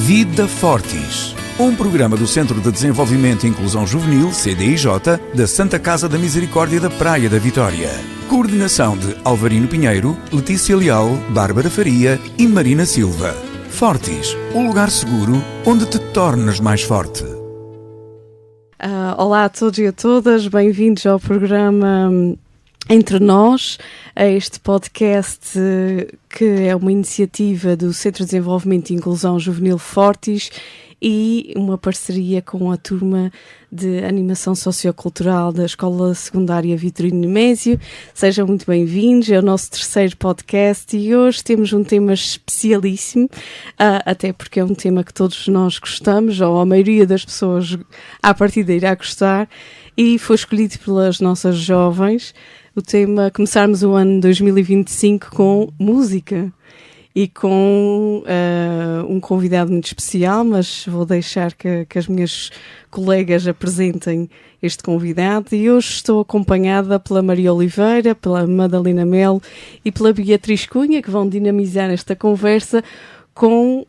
Vida Fortis, um programa do Centro de Desenvolvimento e Inclusão Juvenil, CDIJ, da Santa Casa da Misericórdia da Praia da Vitória. Coordenação de Alvarino Pinheiro, Letícia Leal, Bárbara Faria e Marina Silva. Fortis, um lugar seguro onde te tornas mais forte. Olá a todos e a todas, bem-vindos ao programa Entre Nós, a este podcast que é uma iniciativa do Centro de Desenvolvimento e Inclusão Juvenil Fortis e uma parceria com a turma de Animação Sociocultural da Escola Secundária Vitorino Nemésio. Sejam muito bem-vindos, é o nosso terceiro podcast e hoje temos um tema especialíssimo, até porque é um tema que todos nós gostamos, ou a maioria das pessoas à partida irá gostar, e foi escolhido pelas nossas jovens o tema começarmos o ano 2025 com música. E com um convidado muito especial, mas vou deixar que as minhas colegas apresentem este convidado. E hoje estou acompanhada pela Maria Oliveira, pela Madalena Melo e pela Beatriz Cunha, que vão dinamizar esta conversa com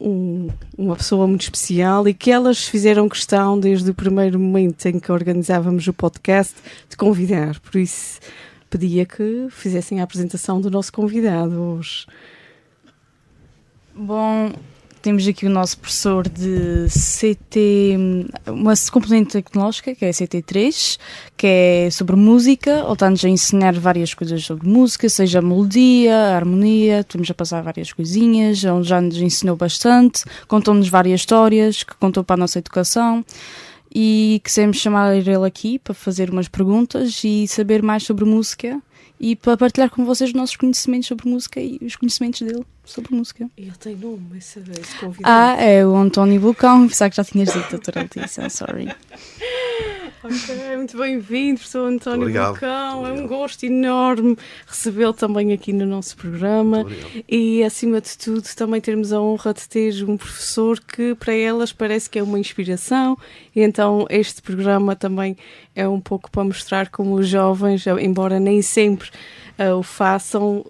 uma pessoa muito especial e que elas fizeram questão, desde o primeiro momento em que organizávamos o podcast, de convidar. Por isso, pedia que fizessem a apresentação do nosso convidado hoje. Bom, temos aqui o nosso professor de CT, uma componente tecnológica, que é a CT3, que é sobre música. Ele está-nos a ensinar várias coisas sobre música, seja a melodia, a harmonia, estamos a passar várias coisinhas. Ele já nos ensinou bastante, contou-nos várias histórias que contou para a nossa educação e quisemos chamar ele aqui para fazer umas perguntas e saber mais sobre música e para partilhar com vocês os nossos conhecimentos sobre música e os conhecimentos dele sobre música. Ele tem nome, esse convidado. É o António Vulcão. Pensava que já tinhas dito, doutora Letícia, sorry. Ok, muito bem-vindo, professor António Vulcão. É um gosto enorme recebê-lo também aqui no nosso programa e, acima de tudo, também termos a honra de ter um professor que para elas parece que é uma inspiração, e então este programa também é um pouco para mostrar como os jovens, embora nem sempre o façam,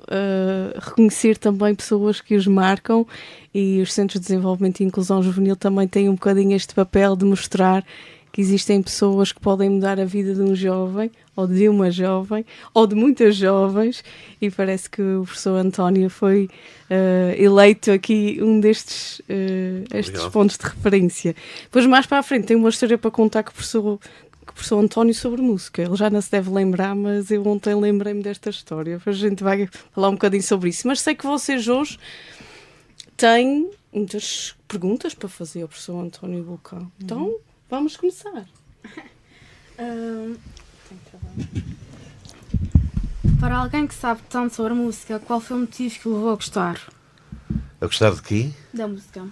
reconhecer também pessoas que os marcam, e os Centros de Desenvolvimento e Inclusão Juvenil também têm um bocadinho este papel de mostrar que existem pessoas que podem mudar a vida de um jovem, ou de uma jovem, ou de muitas jovens, e parece que o professor António foi eleito aqui um destes estes pontos de referência. Depois, mais para a frente, tem uma história para contar com o professor António sobre música. Ele já não se deve lembrar, mas eu ontem lembrei-me desta história. A gente vai falar um bocadinho sobre isso. Mas sei que vocês hoje têm muitas perguntas para fazer ao professor António Vulcão. Então, vamos começar. Para alguém que sabe tanto sobre música, qual foi o motivo que o levou a gostar? A gostar de quê? Da música.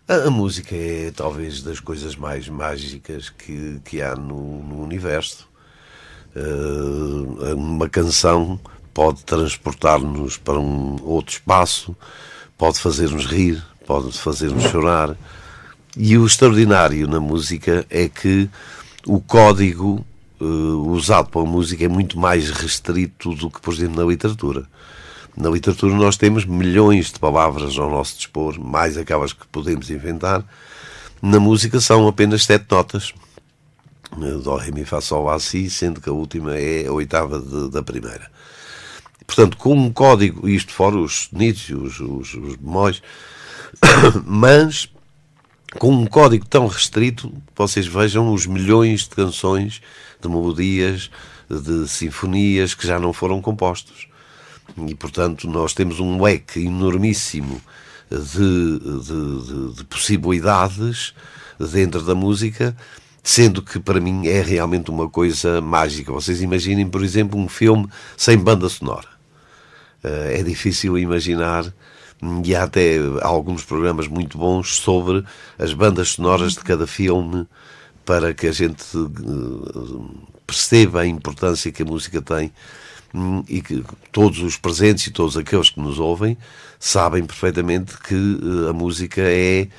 A música é talvez das coisas mais mágicas que há no universo. Uma canção pode transportar-nos para um outro espaço, pode fazer-nos rir, pode fazer-nos chorar. E o extraordinário na música é que o código usado para a música é muito mais restrito do que, por exemplo, na literatura. Na literatura nós temos milhões de palavras ao nosso dispor, mais aquelas que podemos inventar. Na música são apenas 7 notas. Dó, Ré, Mi, Fá, Sol, Lá, Si, sendo que a última é a oitava da primeira. Portanto, com um código, isto fora os sonidos, os bemóis, mas com um código tão restrito, vocês vejam os milhões de canções, de melodias, de sinfonias que já não foram compostos. E, portanto, nós temos um leque enormíssimo de possibilidades dentro da música, sendo que, para mim, é realmente uma coisa mágica. Vocês imaginem, por exemplo, um filme sem banda sonora. É difícil imaginar, e há até alguns programas muito bons sobre as bandas sonoras de cada filme, para que a gente perceba a importância que a música tem, e que todos os presentes e todos aqueles que nos ouvem sabem perfeitamente que a música é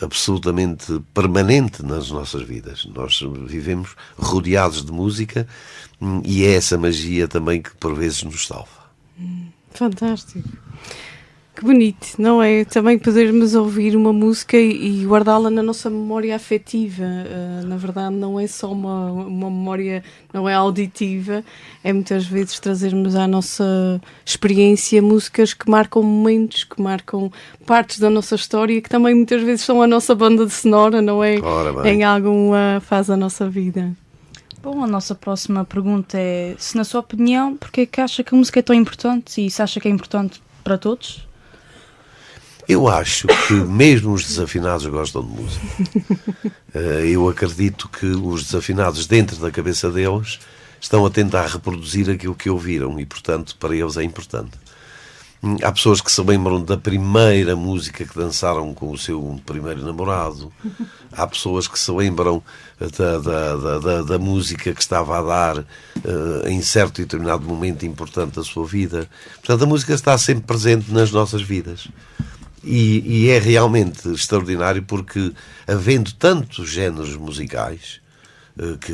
absolutamente permanente nas nossas vidas. Nós vivemos rodeados de música e é essa magia também que por vezes nos salva. Fantástico. Que bonito, não é? Também podermos ouvir uma música e guardá-la na nossa memória afetiva. Na verdade, não é só uma memória, não é auditiva, é muitas vezes trazermos à nossa experiência músicas que marcam momentos, que marcam partes da nossa história, que também muitas vezes são a nossa banda sonora, não é? Em alguma fase da nossa vida. Bom, a nossa próxima pergunta é: se na sua opinião, porque é que acha que a música é tão importante e se acha que é importante para todos? Eu acho que mesmo os desafinados gostam de música. Eu acredito que os desafinados, dentro da cabeça deles, estão a tentar reproduzir aquilo que ouviram e, portanto, para eles é importante. Há pessoas que se lembram da primeira música que dançaram com o seu primeiro namorado. Há pessoas que se lembram da música que estava a dar em certo e determinado momento importante da sua vida. Portanto, a música está sempre presente nas nossas vidas. E é realmente extraordinário porque, havendo tantos géneros musicais,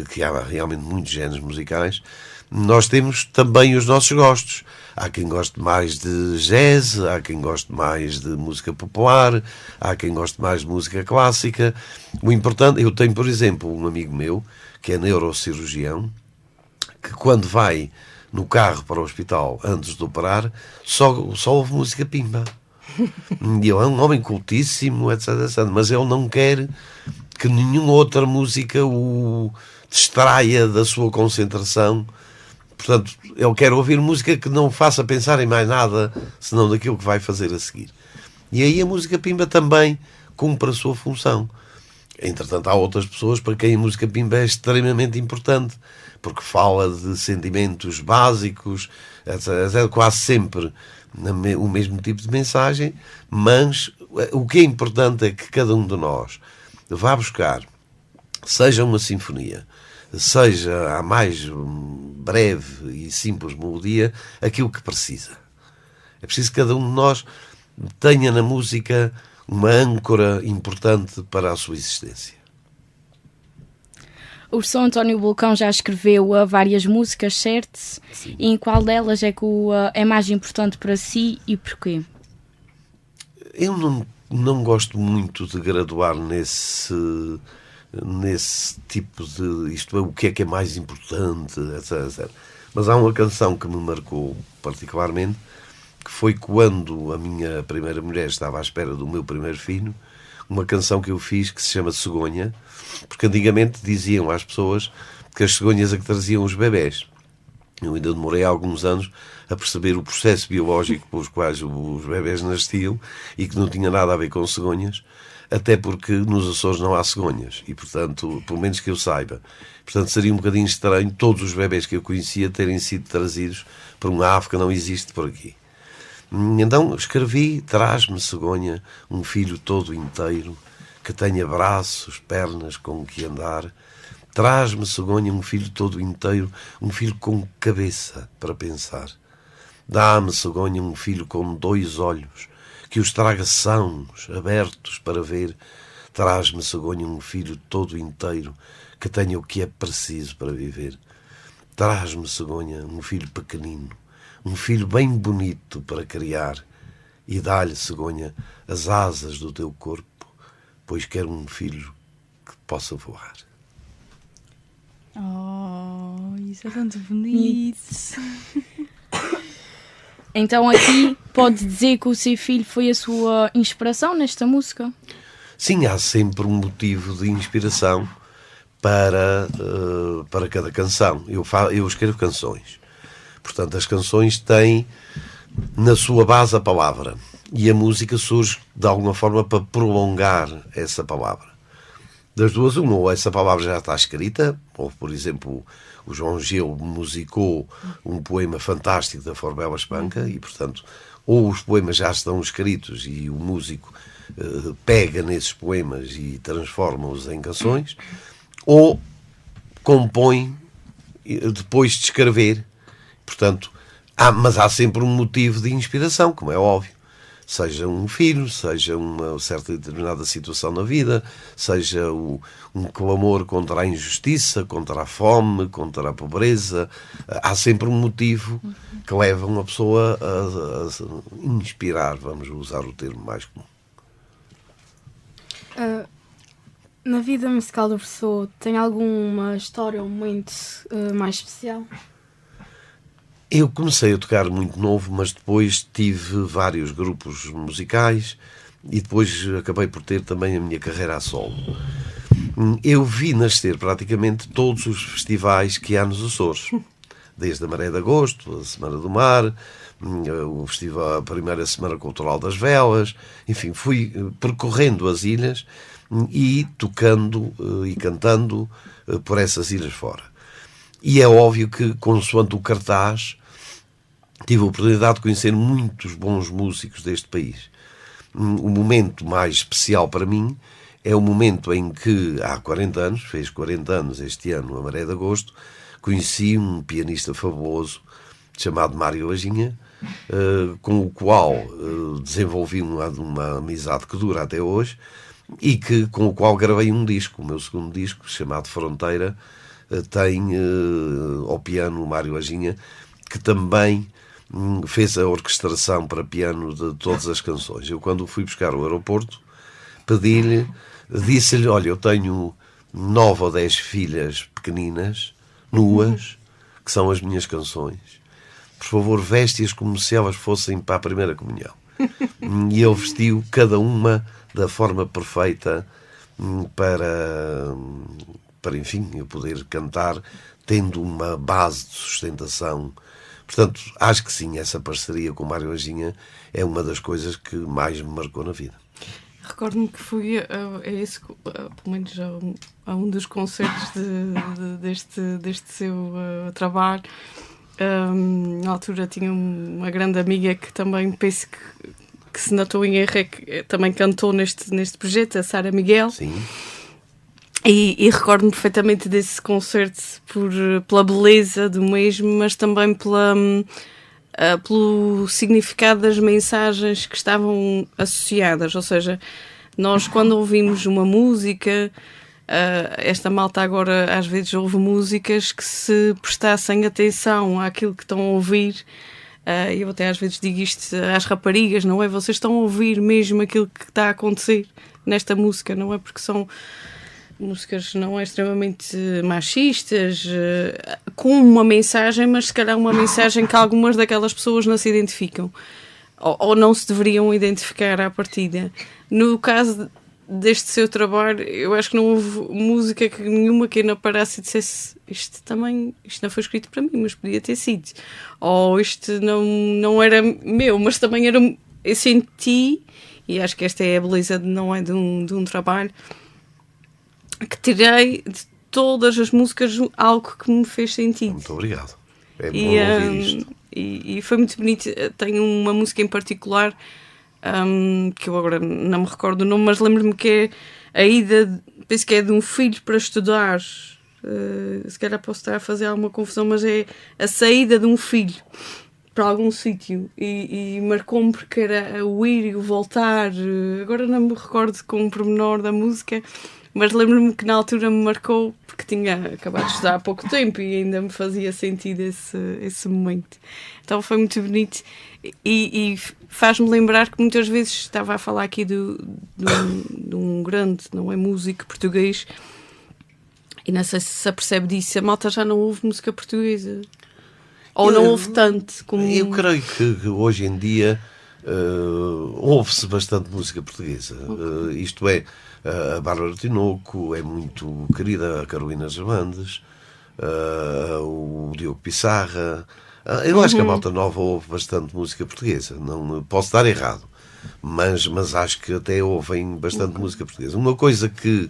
que há realmente muitos géneros musicais, nós temos também os nossos gostos. Há quem goste mais de jazz, há quem goste mais de música popular, há quem goste mais de música clássica. O importante, eu tenho, por exemplo, um amigo meu, que é neurocirurgião, que quando vai no carro para o hospital antes de operar, só ouve música pimba. E ele é um homem cultíssimo, etc, mas ele não quer que nenhuma outra música o distraia da sua concentração. Portanto, ele quer ouvir música que não faça pensar em mais nada senão daquilo que vai fazer a seguir. E aí a música pimba também cumpre a sua função. Entretanto, há outras pessoas para quem a música pimba é extremamente importante, porque fala de sentimentos básicos, etc, quase sempre o mesmo tipo de mensagem, mas o que é importante é que cada um de nós vá buscar, seja uma sinfonia, seja a mais breve e simples melodia, aquilo que precisa. É preciso que cada um de nós tenha na música uma âncora importante para a sua existência. O São António Bulcão já escreveu várias músicas, certo? Sim. E em qual delas é que é mais importante para si e porquê? Eu não gosto muito de graduar nesse tipo de... Isto é, o que é mais importante, etc. Mas há uma canção que me marcou particularmente, que foi quando a minha primeira mulher estava à espera do meu primeiro filho, uma canção que eu fiz que se chama Cegonha, porque antigamente diziam às pessoas que as cegonhas é que traziam os bebés. Eu ainda demorei alguns anos a perceber o processo biológico pelos quais os bebés nasciam e que não tinha nada a ver com cegonhas, até porque nos Açores não há cegonhas e, portanto, pelo menos que eu saiba. Portanto, seria um bocadinho estranho todos os bebés que eu conhecia terem sido trazidos por uma ave que não existe por aqui. Então escrevi: traz-me, cegonha, um filho todo inteiro, que tenha braços, pernas com que andar. Traz-me, cegonha, um filho todo inteiro, um filho com cabeça para pensar. Dá-me, cegonha, um filho com 2 olhos, que os traga sãos, abertos para ver. Traz-me, cegonha, um filho todo inteiro, que tenha o que é preciso para viver. Traz-me, cegonha, um filho pequenino, um filho bem bonito para criar, e dá-lhe, cegonha, as asas do teu corpo, pois quero um filho que possa voar. Oh, isso é tanto bonito. Então aqui pode dizer que o seu filho foi a sua inspiração nesta música? Sim, há sempre um motivo de inspiração para cada canção. Eu escrevo canções. Portanto, as canções têm na sua base a palavra. E a música surge, de alguma forma, para prolongar essa palavra. Das duas, uma, ou essa palavra já está escrita, ou, por exemplo, o João Gil musicou um poema fantástico da Forbela Espanca, e, portanto, ou os poemas já estão escritos e o músico pega nesses poemas e transforma-os em canções, ou compõe depois de escrever. Portanto, mas há sempre um motivo de inspiração, como é óbvio. Seja um filho, seja uma certa determinada situação na vida, seja um clamor contra a injustiça, contra a fome, contra a pobreza. Há sempre um motivo que leva uma pessoa a inspirar, vamos usar o termo mais comum. Na vida musical do professor, tem alguma história ou momento mais especial? Eu comecei a tocar muito novo, mas depois tive vários grupos musicais e depois acabei por ter também a minha carreira a solo. Eu vi nascer praticamente todos os festivais que há nos Açores, desde a Maré de Agosto, a Semana do Mar, o festival, a primeira Semana Cultural das Velas, enfim, fui percorrendo as ilhas e tocando e cantando por essas ilhas fora. E é óbvio que, consoante o cartaz, tive a oportunidade de conhecer muitos bons músicos deste país. O momento mais especial para mim é o momento em que, há 40 anos, fez 40 anos este ano, a Maré de Agosto, conheci um pianista fabuloso chamado Mário Aginha, com o qual desenvolvi uma amizade que dura até hoje e com o qual gravei um disco, o meu segundo disco, chamado Fronteira. Tem ao piano o Mário Aginha, que também fez a orquestração para piano de todas as canções. Eu, quando o fui buscar ao aeroporto, disse-lhe: olha, eu tenho 9 ou 10 filhas pequeninas, nuas, que são as minhas canções. Por favor, veste-as como se elas fossem para a primeira comunhão. E ele vestiu cada uma da forma perfeita para enfim, eu poder cantar tendo uma base de sustentação. Portanto, acho que sim, essa parceria com o Mário Aginha é uma das coisas que mais me marcou na vida. Recordo-me que fui pelo menos a um dos concertos deste seu trabalho. Na altura tinha uma grande amiga que também penso que se notou em erro, que também cantou neste projeto, a Sara Miguel. Sim. E recordo-me perfeitamente desse concerto pela beleza do mesmo, mas também pelo significado das mensagens que estavam associadas. Ou seja, nós quando ouvimos uma música, esta malta agora às vezes ouve músicas que, se prestassem atenção àquilo que estão a ouvir, eu até às vezes digo isto às raparigas, não é? Vocês estão a ouvir mesmo aquilo que está a acontecer nesta música, não é? Porque são músicas não é extremamente machistas, com uma mensagem, mas se calhar uma mensagem que algumas daquelas pessoas não se identificam ou não se deveriam identificar à partida. No caso deste seu trabalho, eu acho que não houve música nenhuma que ainda parasse e dissesse: isto não foi escrito para mim, mas podia ter sido, ou isto não era meu, mas também era, eu senti, e acho que esta é a beleza de um trabalho, que tirei de todas as músicas algo que me fez sentido. Muito obrigado. É bom ouvir isto. E foi muito bonito. Tenho uma música em particular, que eu agora não me recordo o nome, mas lembro-me que é a ida, penso que é de um filho para estudar. Se calhar posso estar a fazer alguma confusão, mas é a saída de um filho para algum sítio, e marcou-me porque era o ir e o voltar. Agora não me recordo com o pormenor da música, mas lembro-me que na altura me marcou porque tinha acabado de estudar há pouco tempo e ainda me fazia sentido esse momento. Então foi muito bonito e faz-me lembrar que muitas vezes estava a falar aqui de um grande, não é, músico português, e não sei se se apercebe disso, a malta já não ouve música portuguesa. Ou não ouve tanto como... Eu creio que hoje em dia ouve-se bastante música portuguesa. Isto é, a Bárbara Tinoco é muito querida, a Carolina Germandes, o Diogo Pissarra. Eu acho que a malta nova ouve bastante música portuguesa. Não posso estar errado, mas acho que até ouvem bastante música portuguesa. Uma coisa que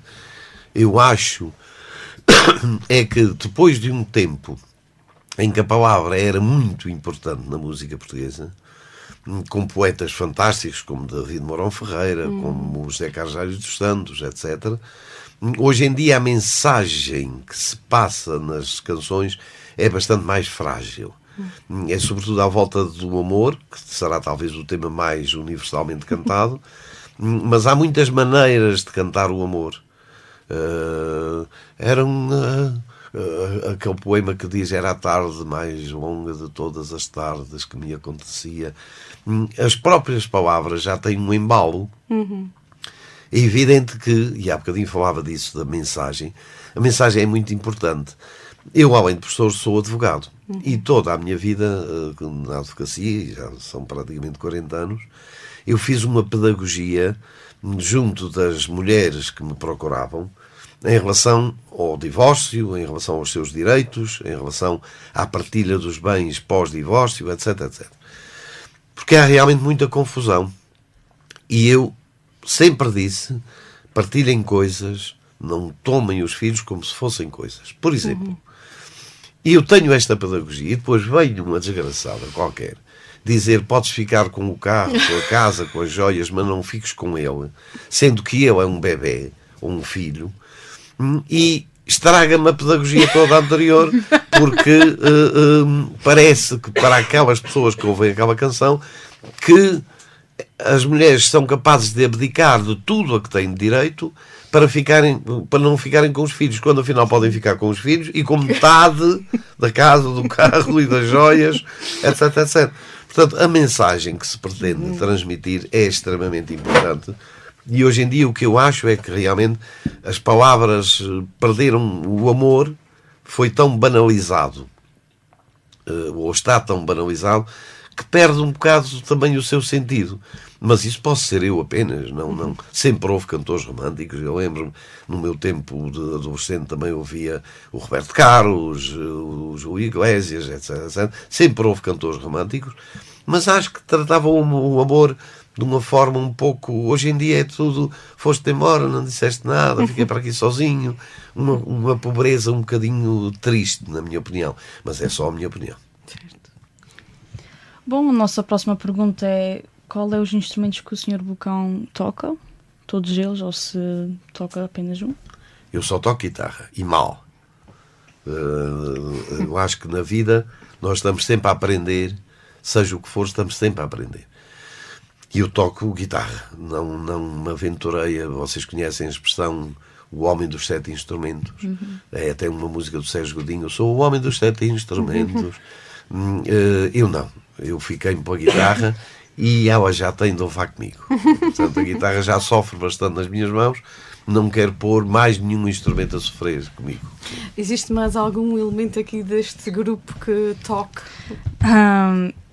eu acho é que depois de um tempo em que a palavra era muito importante na música portuguesa, com poetas fantásticos como David Mourão Ferreira, como o José Carlos dos Santos, etc. Hoje em dia a mensagem que se passa nas canções é bastante mais frágil. É sobretudo à volta do amor, que será talvez o tema mais universalmente cantado, mas há muitas maneiras de cantar o amor. Aquele poema que diz: era a tarde mais longa de todas as tardes que me acontecia. As próprias palavras já têm um embalo. É evidente que, e há bocadinho falava disso, da mensagem. A mensagem é muito importante. Eu, além de professor, sou advogado. E toda a minha vida na advocacia, já são praticamente 40 anos, eu fiz uma pedagogia junto das mulheres que me procuravam em relação ao divórcio, em relação aos seus direitos, em relação à partilha dos bens pós-divórcio, etc, etc. Porque há realmente muita confusão. E eu sempre disse: partilhem coisas, não tomem os filhos como se fossem coisas. Por exemplo, e eu tenho esta pedagogia, e depois veio uma desgraçada qualquer dizer: podes ficar com o carro, com a casa, com as joias, mas não fiques com ele, sendo que ele é um bebê ou um filho, e estraga-me a pedagogia toda anterior, porque parece que para aquelas pessoas que ouvem aquela canção, que as mulheres são capazes de abdicar de tudo a que têm direito para não ficarem com os filhos, quando afinal podem ficar com os filhos e com metade da casa, do carro e das joias, etc, etc. Portanto, a mensagem que se pretende transmitir é extremamente importante. E hoje em dia o que eu acho é que realmente as palavras perderam o amor, foi tão banalizado, ou está tão banalizado, que perde um bocado também o seu sentido. Mas isso posso ser eu apenas, não. Sempre houve cantores românticos. Eu lembro-me, no meu tempo de adolescente, também ouvia o Roberto Carlos, o Júlio Iglesias, etc. Sempre houve cantores românticos, mas acho que tratavam o amor de uma forma um pouco... Hoje em dia é tudo: foste embora, não disseste nada, fiquei para aqui sozinho. Uma pobreza um bocadinho triste, na minha opinião. Mas é só a minha opinião. Bom, a nossa próxima pergunta é: qual é os instrumentos que o Sr. Bocão toca? Todos eles, ou se toca apenas um? Eu só toco guitarra, e mal. Eu acho que na vida nós estamos sempre a aprender, seja o que for, estamos sempre a aprender. E eu toco guitarra, não me aventurei. Vocês conhecem a expressão o homem dos 7 instrumentos? É até uma música do Sérgio Godinho: eu sou o homem dos 7 instrumentos. Eu não. Eu fiquei-me para a guitarra e ela já tem de levar comigo. Portanto, a guitarra já sofre bastante nas minhas mãos. Não quero pôr mais nenhum instrumento a sofrer comigo. Existe mais algum elemento aqui deste grupo que toque?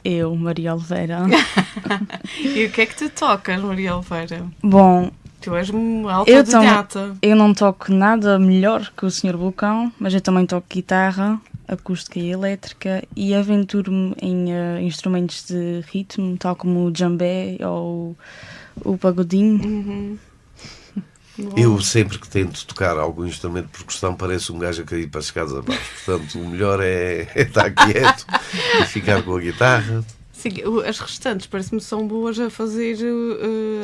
Eu, Maria Oliveira. E o que é que tu tocas, Maria Oliveira? Bom, tu és autodidata. Eu não toco nada melhor que o Sr. Bocão, mas eu também toco guitarra acústica e elétrica, e aventuro-me em instrumentos de ritmo, tal como o djambé ou o pagodinho. Eu sempre que tento tocar algum instrumento de percussão pareço um gajo a cair para as escadas abaixo. Portanto, o melhor é estar quieto e ficar com a guitarra. Sim, as restantes parece-me são boas a fazer,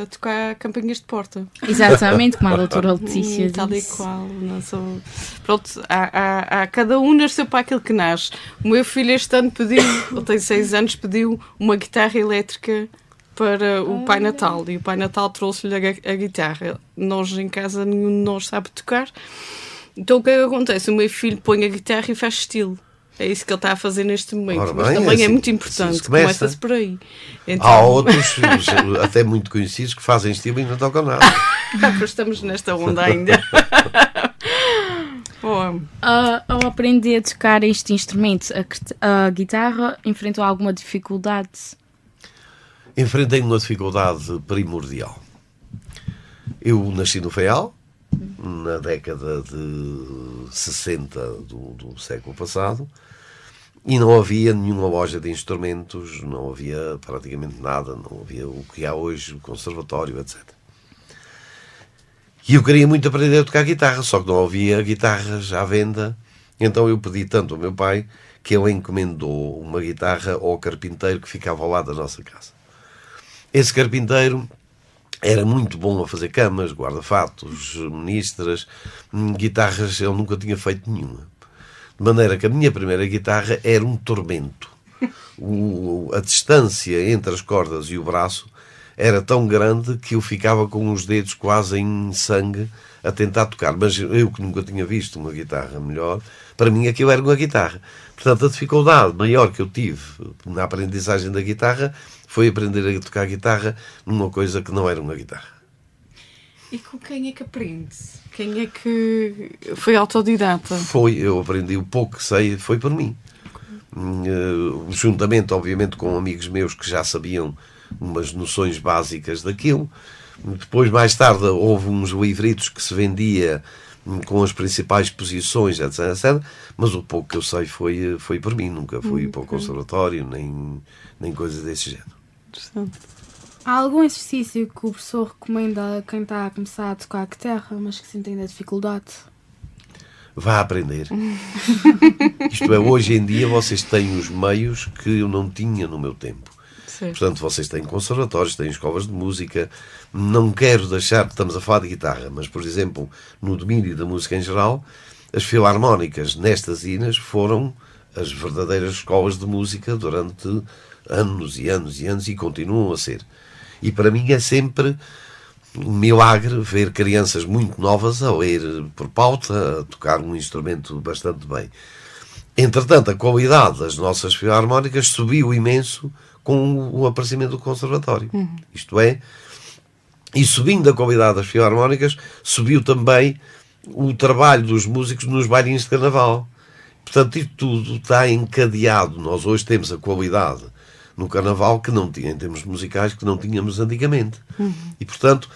a tocar campainhas de porta. Exatamente, como a doutora Letícia tal e disse. qual. Não sou... Pronto, cada um nasceu para aquilo que nasce. O meu filho este ano pediu, ele tem 6 anos, pediu uma guitarra elétrica para o Pai Natal, e o Pai Natal trouxe-lhe a guitarra. Nós em casa nenhum de nós sabe tocar, então o que é que acontece? O meu filho põe a guitarra e faz estilo. É isso que ele está a fazer neste momento. Ora, mas bem, também assim, é muito importante. assim começa-se por aí. Então... Há outros, até muito conhecidos, que fazem estilo e não tocam nada. Pois estamos nesta onda ainda. Bom. Ao aprender a tocar este instrumento, a guitarra, enfrentou alguma dificuldade? Enfrentei uma dificuldade primordial. Eu nasci no Faial, na década de 60 do século passado, e não havia nenhuma loja de instrumentos, não havia praticamente nada, não havia o que há hoje, o conservatório, etc. E eu queria muito aprender a tocar guitarra, só que não havia guitarras à venda. Então eu pedi tanto ao meu pai que ele encomendou uma guitarra ao carpinteiro que ficava ao lado da nossa casa. Esse carpinteiro era muito bom a fazer camas, guarda-fatos, ministras, guitarras ele nunca tinha feito nenhuma. De maneira que a minha primeira guitarra era um tormento. A distância entre as cordas e o braço era tão grande que eu ficava com os dedos quase em sangue a tentar tocar. Mas eu que nunca tinha visto uma guitarra melhor, para mim aquilo era uma guitarra. Portanto, a dificuldade maior que eu tive na aprendizagem da guitarra foi aprender a tocar guitarra numa coisa que não era uma guitarra. E com quem é que aprende? Quem é que foi autodidata? Eu aprendi o pouco que sei, foi por mim. Juntamente, obviamente, com amigos meus que já sabiam umas noções básicas daquilo. Depois, mais tarde, houve uns livritos que se vendia com as principais posições, etc, etc. Mas o pouco que eu sei foi por mim. Nunca fui para o conservatório, nem coisa desse género. Há algum exercício que o professor recomenda a quem está a começar a tocar guitarra, mas que sente ainda dificuldade? Vá aprender. Isto é, hoje em dia vocês têm os meios que eu não tinha no meu tempo. Certo. Portanto, vocês têm conservatórios, têm escolas de música. Não quero deixar, estamos a falar de guitarra, mas, por exemplo, no domínio da música em geral, as filarmónicas nestas ilhas foram as verdadeiras escolas de música durante anos e anos e anos e continuam a ser. E para mim é sempre um milagre ver crianças muito novas a ler por pauta, a tocar um instrumento bastante bem. Entretanto, a qualidade das nossas filarmónicas subiu imenso com o aparecimento do conservatório. Isto é, e subindo a qualidade das filarmónicas, subiu também o trabalho dos músicos nos bailinhos de carnaval. Portanto, isto tudo está encadeado. Nós hoje temos a qualidade no carnaval que não tinha, em termos musicais, que não tínhamos antigamente. E, portanto,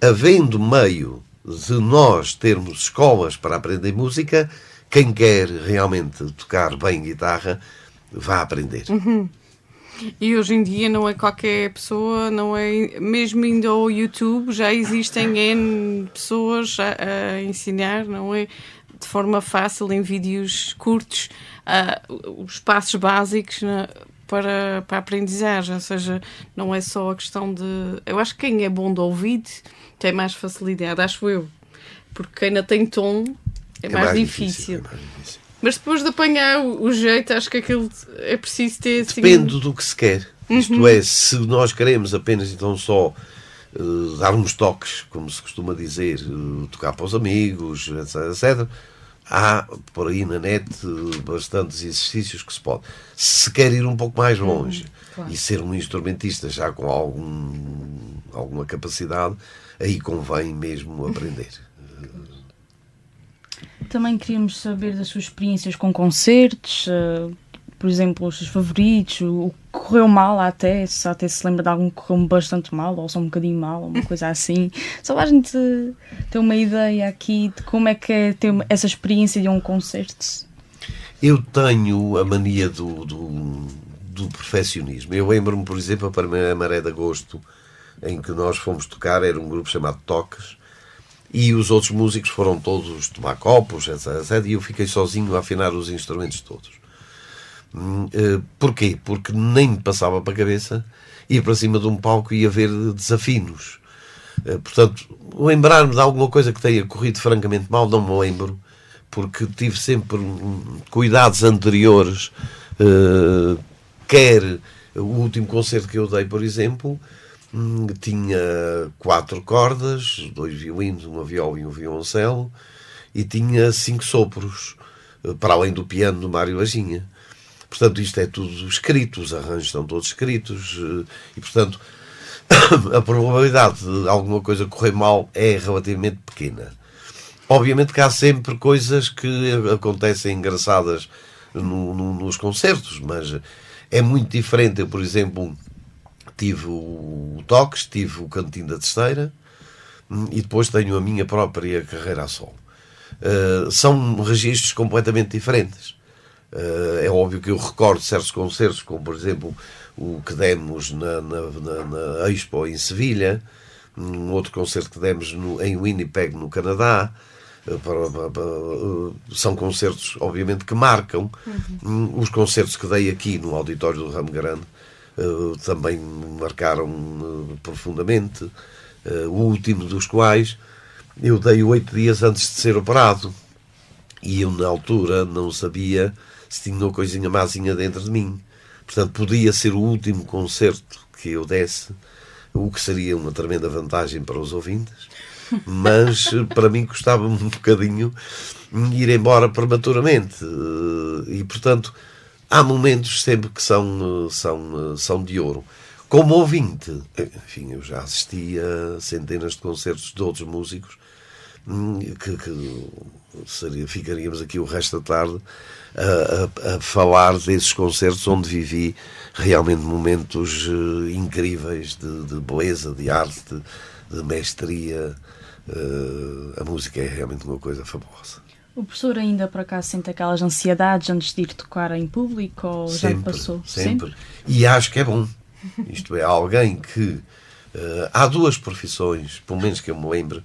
havendo meio de nós termos escolas para aprender música, quem quer realmente tocar bem guitarra, vá aprender. E hoje em dia não é qualquer pessoa, não é mesmo indo ao YouTube, já existem N pessoas a ensinar, não é? De forma fácil, em vídeos curtos, os passos básicos para a aprendizagem, ou seja, não é só a questão de... Eu acho que quem é bom de ouvido tem mais facilidade, acho eu, porque quem ainda tem tom é mais difícil. Mas depois de apanhar o jeito, acho que aquilo é preciso ter... Depende do que se quer. Isto é, se nós queremos apenas então só dar uns toques, como se costuma dizer, tocar para os amigos, etc, etc, há por aí na net bastantes exercícios que se pode. Se quer ir um pouco mais longe e ser um instrumentista já com alguma capacidade, aí convém mesmo aprender. Também queríamos saber das suas experiências com concertos, por exemplo, os seus favoritos, o que correu mal até se lembra de algum que correu bastante mal, ou só um bocadinho mal, ou uma coisa assim. Só para a gente ter uma ideia aqui de como é que é ter essa experiência de um concerto. Eu tenho a mania do perfeccionismo. Eu lembro-me, por exemplo, a primeira Maré de Agosto, em que nós fomos tocar, era um grupo chamado Toques, e os outros músicos foram todos tomar copos, etc, etc, e eu fiquei sozinho a afinar os instrumentos todos. Porquê? Porque nem me passava para a cabeça ir para cima de um palco e haver desafinos. Portanto, lembrar-me de alguma coisa que tenha corrido francamente mal, não me lembro, porque tive sempre cuidados anteriores. Quer o último concerto que eu dei, por exemplo, tinha 4 cordas, 2 violinos, uma viola e um violoncelo, e tinha 5 sopros, para além do piano do Mário Laginha. Portanto, isto é tudo escrito, os arranjos estão todos escritos, e, portanto, a probabilidade de alguma coisa correr mal é relativamente pequena. Obviamente que há sempre coisas que acontecem engraçadas nos concertos, mas é muito diferente. Eu, por exemplo, tive o Toques, tive o Cantinho da Terceira e depois tenho a minha própria carreira a solo. São registros completamente diferentes. É óbvio que eu recordo certos concertos, como por exemplo o que na Expo em Sevilha, um outro concerto que demos em Winnipeg, no Canadá. São concertos, obviamente, que marcam. Os concertos que dei aqui no auditório do Ramo Grande também me marcaram profundamente. O último dos quais eu dei 8 dias antes de ser operado, e eu na altura não sabia se tinha uma coisinha mazinha dentro de mim. Portanto, podia ser o último concerto que eu desse, o que seria uma tremenda vantagem para os ouvintes, mas para mim custava-me um bocadinho ir embora prematuramente. E, portanto, há momentos sempre que são de ouro. Como ouvinte, enfim, eu já assisti a centenas de concertos de outros músicos que ficaríamos aqui o resto da tarde a falar desses concertos onde vivi realmente momentos incríveis de beleza, de arte, de mestria. A música é realmente uma coisa fabulosa. O professor ainda por acaso sente aquelas ansiedades antes de ir tocar em público ou já lhe passou? Sempre. E acho que é bom. Isto é, alguém que... há duas profissões, pelo menos que eu me lembro,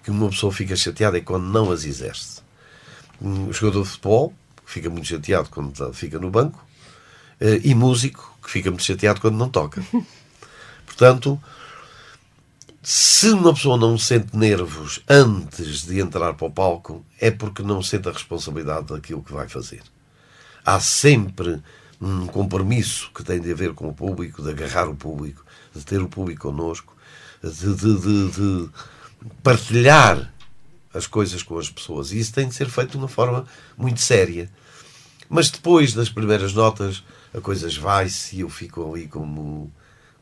que uma pessoa fica chateada é quando não as exerce. O jogador de futebol, que fica muito chateado quando fica no banco, e músico, que fica muito chateado quando não toca. Portanto, se uma pessoa não sente nervos antes de entrar para o palco, é porque não sente a responsabilidade daquilo que vai fazer. Há sempre um compromisso que tem de haver com o público, de agarrar o público, de ter o público connosco, de partilhar as coisas com as pessoas. E isso tem de ser feito de uma forma muito séria. Mas depois das primeiras notas, a coisa vai-se e eu fico ali como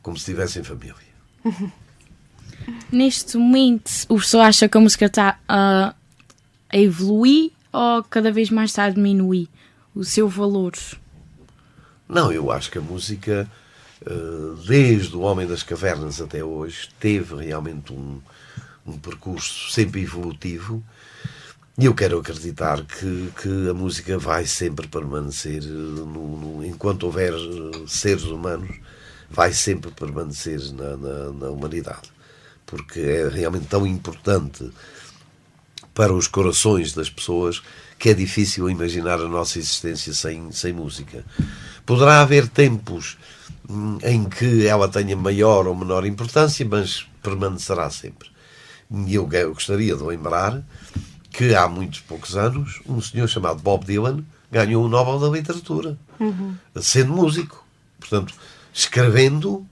se estivesse em família. Neste momento, o professor acha que a música está a evoluir ou cada vez mais está a diminuir o seu valor? Não, eu acho que a música, desde o Homem das Cavernas até hoje, teve realmente um percurso sempre evolutivo, e eu quero acreditar que a música vai sempre permanecer, enquanto houver seres humanos, vai sempre permanecer na humanidade, porque é realmente tão importante para os corações das pessoas que é difícil imaginar a nossa existência sem música. Poderá haver tempos em que ela tenha maior ou menor importância, mas permanecerá sempre. E eu gostaria de lembrar que há muitos poucos anos um senhor chamado Bob Dylan ganhou o Nobel da Literatura, sendo músico. Portanto, escrevendo,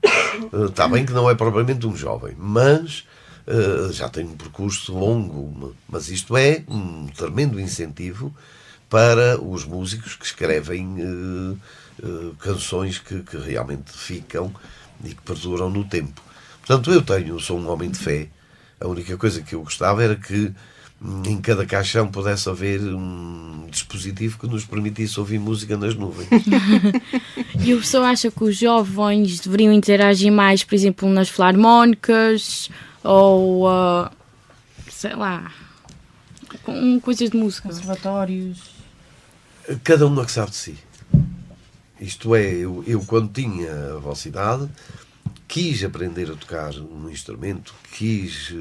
está bem que não é propriamente um jovem, mas já tem um percurso longo, mas isto é um tremendo incentivo para os músicos que escrevem canções que realmente ficam e que perduram no tempo. Portanto, sou um homem de fé. A única coisa que eu gostava era que em cada caixão pudesse haver um dispositivo que nos permitisse ouvir música nas nuvens. E o professor acha que os jovens deveriam interagir mais, por exemplo, nas filarmónicas ou, sei lá, com coisas de música? Conservatórios. Cada um é que sabe de si. Isto é, eu quando tinha a vossa idade, quis aprender a tocar um instrumento, quis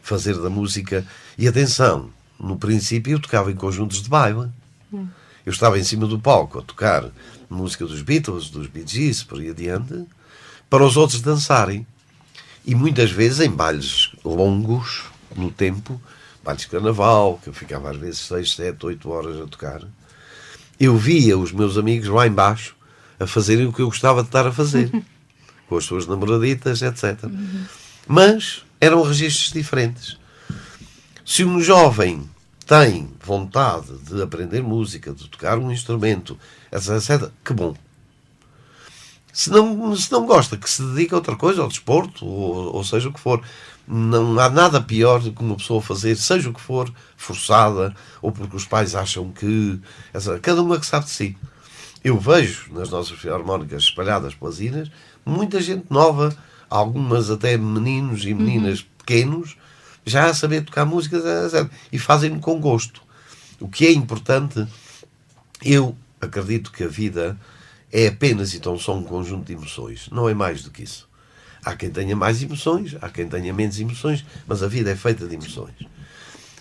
fazer da música. E atenção, no princípio eu tocava em conjuntos de baile. Eu estava em cima do palco a tocar música dos Beatles, dos Bee Gees, por aí adiante, para os outros dançarem. E muitas vezes em bailes longos, no tempo, bailes de carnaval, que eu ficava às vezes 6, 7, 8 horas a tocar, eu via os meus amigos lá embaixo a fazerem o que eu gostava de estar a fazer, com as suas namoraditas, etc. Mas eram registros diferentes. Se um jovem tem vontade de aprender música, de tocar um instrumento, etc., que bom. Se não gosta, que se dedique a outra coisa, ao desporto, ou seja o que for. Não há nada pior do que uma pessoa fazer, seja o que for, forçada, ou porque os pais acham que... Cada um é que sabe de si. Eu vejo nas nossas filarmónicas espalhadas pelas ilhas muita gente nova, algumas até meninos e meninas pequenos, já a saber tocar música, e fazem-no com gosto. O que é importante, eu acredito que a vida é apenas e tão só um conjunto de emoções, não é mais do que isso. Há quem tenha mais emoções, há quem tenha menos emoções, mas a vida é feita de emoções.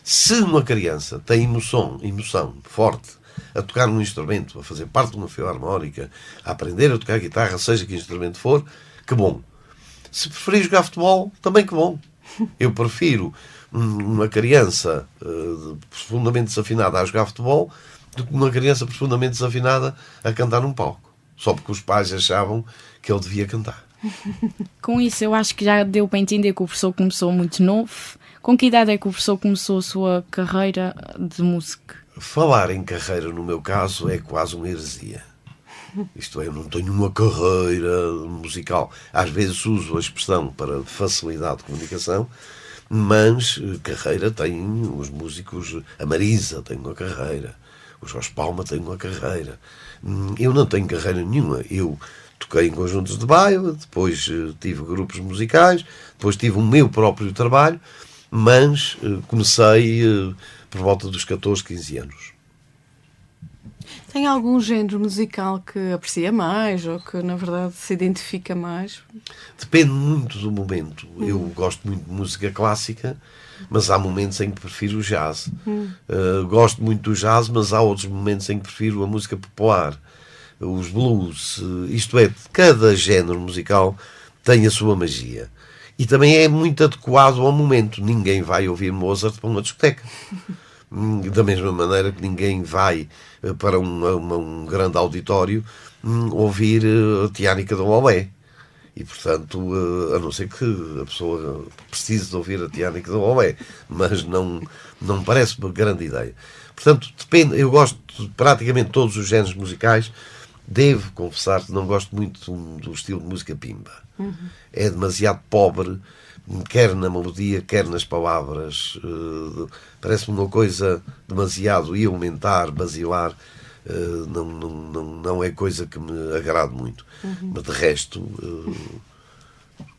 Se uma criança tem emoção forte, a tocar um instrumento, a fazer parte de uma filarmónica, a aprender a tocar guitarra, seja que instrumento for, que bom. Se preferir jogar futebol, também que bom. Eu prefiro uma criança profundamente desafinada a jogar futebol do que uma criança profundamente desafinada a cantar num palco. só porque os pais achavam que ele devia cantar. Com isso, eu acho que já deu para entender que o professor começou muito novo. Com que idade é que o professor começou a sua carreira de música? Falar em carreira, no meu caso, é quase uma heresia. Isto é, eu não tenho uma carreira musical. Às vezes uso a expressão para facilidade de comunicação, mas carreira tem os músicos. A Marisa tem uma carreira, o Jorge Palma tem uma carreira. Eu não tenho carreira nenhuma. Eu toquei em conjuntos de baile, depois tive grupos musicais, depois tive o meu próprio trabalho, mas comecei por volta dos 14, 15 anos. Tem algum género musical que aprecia mais ou que, na verdade, se identifica mais? Depende muito do momento. Eu gosto muito de música clássica, mas há momentos em que prefiro o jazz. Gosto muito do jazz, mas há outros momentos em que prefiro a música popular, os blues. Isto é, cada género musical tem a sua magia. E também é muito adequado ao momento. Ninguém vai ouvir Mozart para uma discoteca. Da mesma maneira que ninguém vai para um grande auditório ouvir a Tiânica do Olé. E, portanto, a não ser que a pessoa precise de ouvir a Tiânica do Olé, mas não me parece uma grande ideia. Portanto, depende. Eu gosto de praticamente todos os géneros musicais. Devo confessar que não gosto muito do estilo de música pimba. É demasiado pobre, quer na melodia, quer nas palavras. Parece-me uma coisa demasiado elementar, basilar. Não é coisa que me agrade muito. Mas de resto,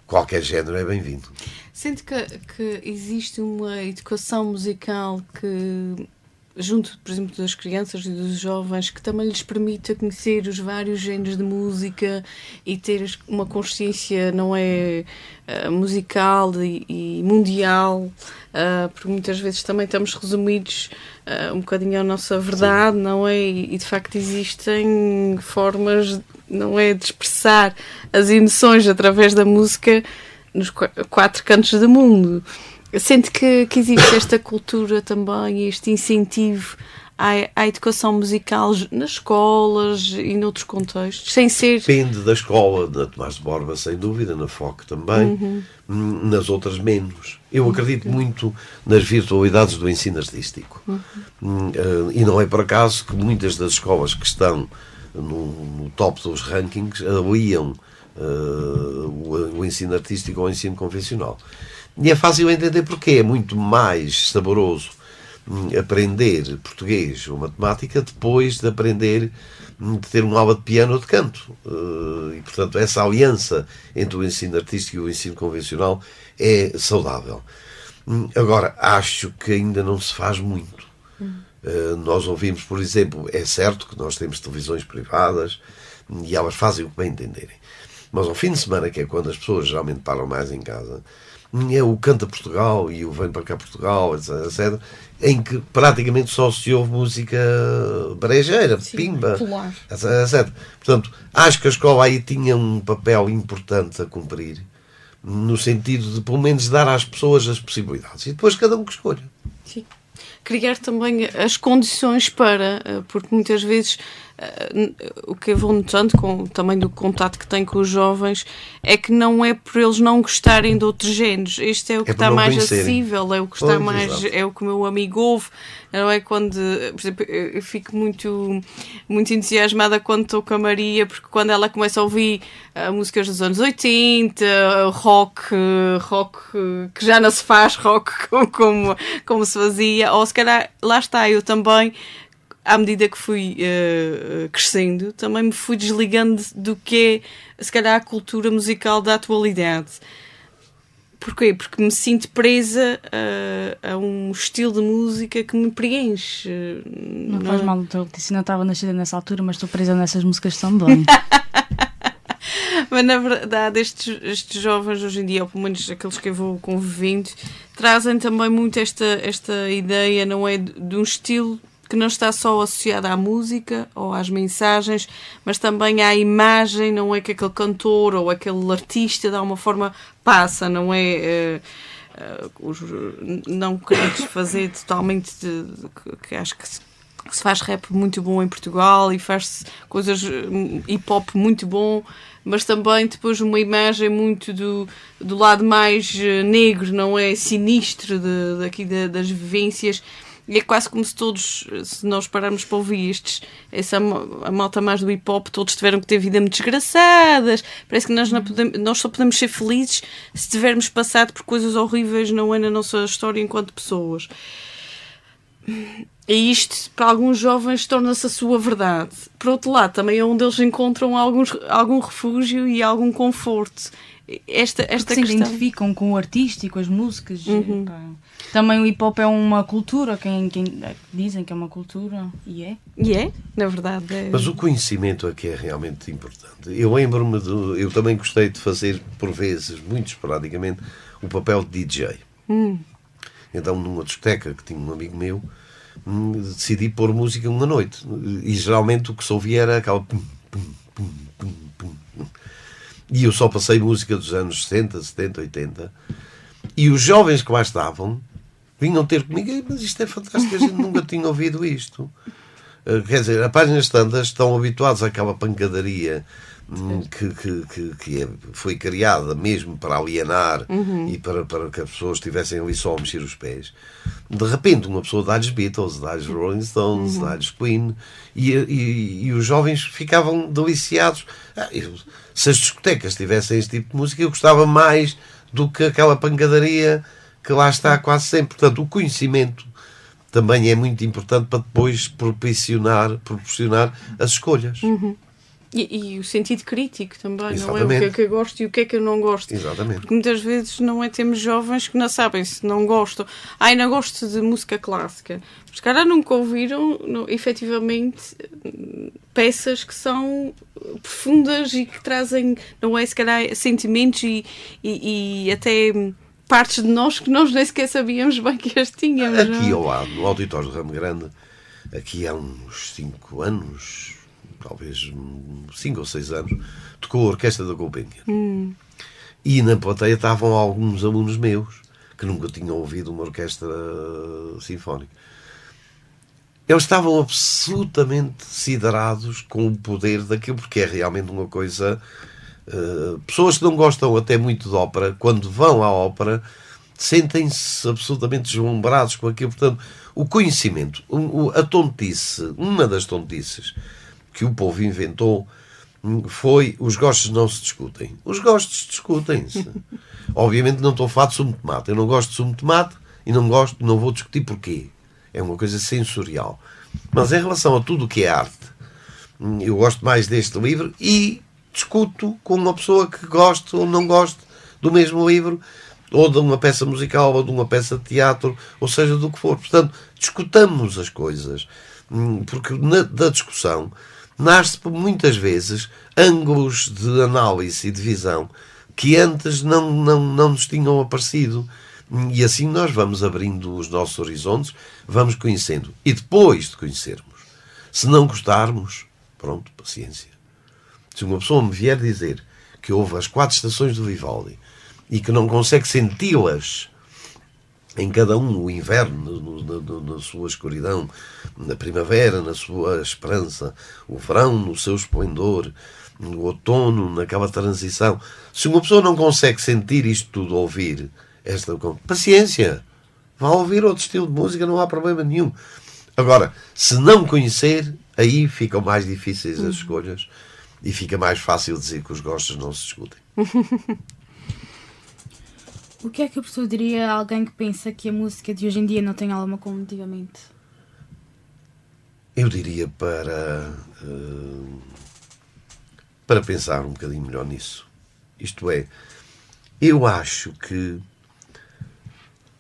qualquer género é bem-vindo. Sente que existe uma educação musical que, junto, por exemplo, das crianças e dos jovens, que também lhes permita conhecer os vários géneros de música e ter uma consciência, não é, musical e mundial, porque muitas vezes também estamos resumidos um bocadinho à nossa verdade, não é? E de facto existem formas, não é, de expressar as emoções através da música nos 4 cantos do mundo. Sente que existe esta cultura também, este incentivo à educação musical nas escolas e noutros contextos, sem ser... Depende da escola, na Tomás de Borba, sem dúvida, na FOC também, nas outras menos. Eu acredito muito nas virtualidades do ensino artístico. E não é por acaso que muitas das escolas que estão no top dos rankings aliam o ensino artístico ao ensino convencional. E é fácil entender porque é muito mais saboroso aprender português ou matemática depois de aprender, de ter uma aula de piano ou de canto. E, portanto, essa aliança entre o ensino artístico e o ensino convencional é saudável. Agora, acho que ainda não se faz muito. Nós ouvimos, por exemplo, é certo que nós temos televisões privadas e elas fazem o que bem entenderem. Mas ao fim de semana, que é quando as pessoas geralmente param mais em casa, é o Canta Portugal e o Vem para cá Portugal, etc., em que praticamente só se ouve música brejeira, pimba, etc. Portanto, acho que a escola aí tinha um papel importante a cumprir, no sentido de, pelo menos, dar às pessoas as possibilidades. E depois cada um que escolha. Sim. Criar também as condições para, porque muitas vezes o que eu vou notando também do contato que tenho com os jovens é que não é por eles não gostarem de outros géneros. Este é o que está mais acessível, é o que está mais, exato. É o que o meu amigo ouve. Não é quando, por exemplo, eu fico muito, muito entusiasmada quando estou com a Maria, porque quando ela começa a ouvir músicas dos anos 80, rock que já não se faz rock como se fazia, ou se calhar, lá está, eu também, à medida que fui crescendo, também me fui desligando do que é, se calhar, a cultura musical da atualidade. Porquê? Porque me sinto presa a um estilo de música que me preenche. Não faz mal, Letícia, não estava nascida nessa altura, mas estou presa nessas músicas também. Mas na verdade estes jovens hoje em dia, ou pelo menos aqueles que eu vou convivendo, trazem também muito esta ideia, não é, de um estilo que não está só associado à música ou às mensagens, mas também à imagem, não é, que aquele cantor ou aquele artista de alguma forma passa, não é? Não queremos fazer totalmente que acho que se faz rap muito bom em Portugal e faz-se coisas hip-hop muito bom, mas também depois uma imagem muito do lado mais negro, não é? Sinistro daqui das vivências. E é quase como se todos, se nós pararmos para ouvir a malta mais do hip-hop, todos tiveram que ter vida muito desgraçadas. Parece que nós só podemos ser felizes se tivermos passado por coisas horríveis, não é, na nossa história enquanto pessoas. E isto, para alguns jovens, torna-se a sua verdade. Por outro lado, também é onde eles encontram algum refúgio e algum conforto. Esta se questão... identificam com o artista e com as músicas. Pá. Também o hip-hop é uma cultura, quem dizem que é uma cultura, e é. E é, na verdade. É... Mas o conhecimento é que é realmente importante. Eu lembro-me, eu também gostei de fazer, por vezes, muito esporadicamente, o papel de DJ. Então, numa discoteca que tinha um amigo meu, decidi pôr música uma noite. E geralmente o que se ouvia era aquela pum, pum, pum, pum, pum. E eu só passei música dos anos 60, 70, 80. E os jovens que lá estavam vinham ter comigo, mas isto é fantástico, a gente nunca tinha ouvido isto. Quer dizer, a páginas tantas estão habituados àquela pancadaria que foi criada mesmo para alienar e para que as pessoas estivessem ali só a mexer os pés. De repente uma pessoa dá-lhes Beatles, dá-lhes Rolling Stones, dá-lhes Queen e os jovens ficavam deliciados. Se as discotecas tivessem este tipo de música, eu gostava mais do que aquela pancadaria que lá está quase sempre. Portanto, o conhecimento também é muito importante para depois proporcionar as escolhas. E o sentido crítico também, Exatamente. Não é? O que é que eu gosto e o que é que eu não gosto. Exatamente. Porque muitas vezes não é, temos jovens que não sabem se não gostam. Não gosto de música clássica. Os caras nunca ouviram, efetivamente, peças que são profundas e que trazem, não é, se calhar, sentimentos e até partes de nós que nós nem sequer sabíamos bem que as tínhamos. Aqui não? ao lado, no auditório do Ramo Grande, aqui há uns 5 anos, talvez 5 ou 6 anos, tocou a Orquestra da Gulbenkian. E na plateia estavam alguns alunos meus que nunca tinham ouvido uma orquestra sinfónica. Eles estavam absolutamente siderados com o poder daquilo, porque é realmente uma coisa... pessoas que não gostam até muito de ópera, quando vão à ópera, sentem-se absolutamente deslumbrados com aquilo. Portanto, o conhecimento, a tontice, uma das tontices que o povo inventou foi: os gostos não se discutem. Os gostos discutem-se. Obviamente não estou a falar de sumo de tomate. Eu não gosto de sumo de tomate e não vou discutir porquê. É uma coisa sensorial. Mas em relação a tudo o que é arte, eu gosto mais deste livro e discuto com uma pessoa que goste ou não goste do mesmo livro, ou de uma peça musical, ou de uma peça de teatro, ou seja, do que for. Portanto, discutamos as coisas, porque da discussão nasce muitas vezes ângulos de análise e de visão que antes não nos tinham aparecido. E assim nós vamos abrindo os nossos horizontes, vamos conhecendo. E depois de conhecermos, se não gostarmos, pronto, paciência. Se uma pessoa me vier dizer que houve as 4 estações do Vivaldi e que não consegue senti-las em cada um, o inverno na sua escuridão, na primavera na sua esperança, o verão no seu esplendor, o outono naquela transição, se uma pessoa não consegue sentir isto tudo, ouvir paciência, vá ouvir outro estilo de música, não há problema nenhum. Agora, se não conhecer, aí ficam mais difíceis as escolhas e fica mais fácil dizer que os gostos não se discutem. O que é que o professor diria a alguém que pensa que a música de hoje em dia não tem alma como antigamente? Eu diria para pensar um bocadinho melhor nisso. Isto é, eu acho que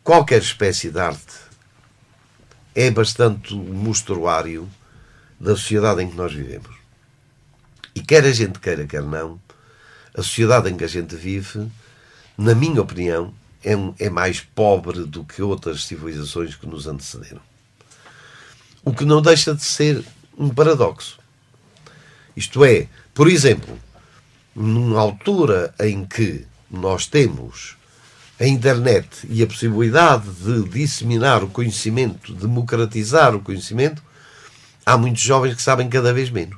qualquer espécie de arte é bastante mostruário da sociedade em que nós vivemos. E quer a gente queira, quer não, a sociedade em que a gente vive, na minha opinião, é mais pobre do que outras civilizações que nos antecederam. O que não deixa de ser um paradoxo. Isto é, por exemplo, numa altura em que nós temos a internet e a possibilidade de disseminar o conhecimento, democratizar o conhecimento, há muitos jovens que sabem cada vez menos.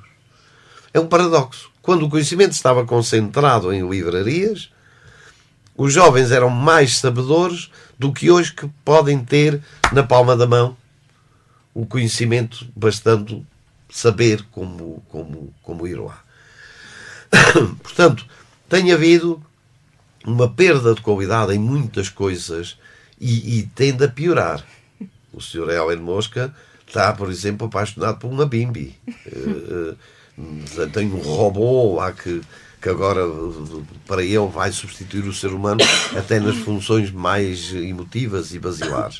É um paradoxo. Quando o conhecimento estava concentrado em livrarias, os jovens eram mais sabedores do que hoje, que podem ter na palma da mão o conhecimento, bastando saber como ir lá. Portanto, tem havido uma perda de qualidade em muitas coisas e tende a piorar. O Sr. Hélène Mosca está, por exemplo, apaixonado por uma Bimbi. Tem um robô lá que agora para ele vai substituir o ser humano até nas funções mais emotivas e basilares.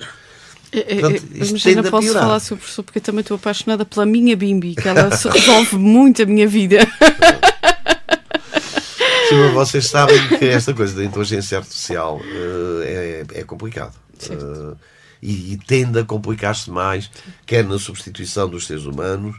Portanto, mas ainda posso falar sobre o professor, porque eu também estou apaixonada pela minha Bimbi, que ela se resolve muito a minha vida. Sim, mas vocês sabem que esta coisa da inteligência artificial é complicado. E tende a complicar-se mais, quer na substituição dos seres humanos,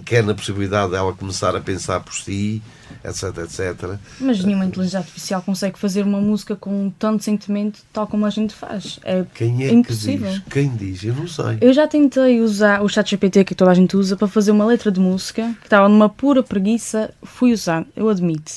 quer na possibilidade dela começar a pensar por si, etc, etc. Mas nenhuma inteligência artificial consegue fazer uma música com tanto sentimento tal como a gente faz. Quem é impossível. Que diz? Quem diz? Eu não sei. Eu já tentei usar o ChatGPT, que toda a gente usa, para fazer uma letra de música, que estava numa pura preguiça. Fui usar, eu admito.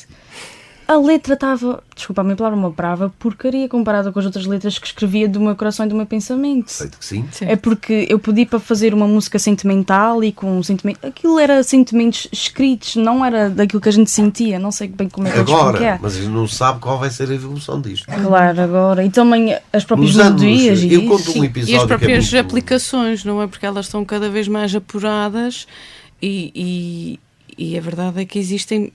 A letra estava, desculpa a minha palavra, uma brava porcaria comparada com as outras letras que escrevia do meu coração e do meu pensamento. Aceito que sim. É porque eu pedi para fazer uma música sentimental e com sentimento. Aquilo era sentimentos escritos, não era daquilo que a gente sentia. Não sei bem como é que eu agora, mas não sabe qual vai ser a evolução disto. Claro, agora. E também as próprias melodias. Eu conto um episódio. E as próprias que é muito... aplicações, não é? Porque elas estão cada vez mais apuradas e a verdade é que existem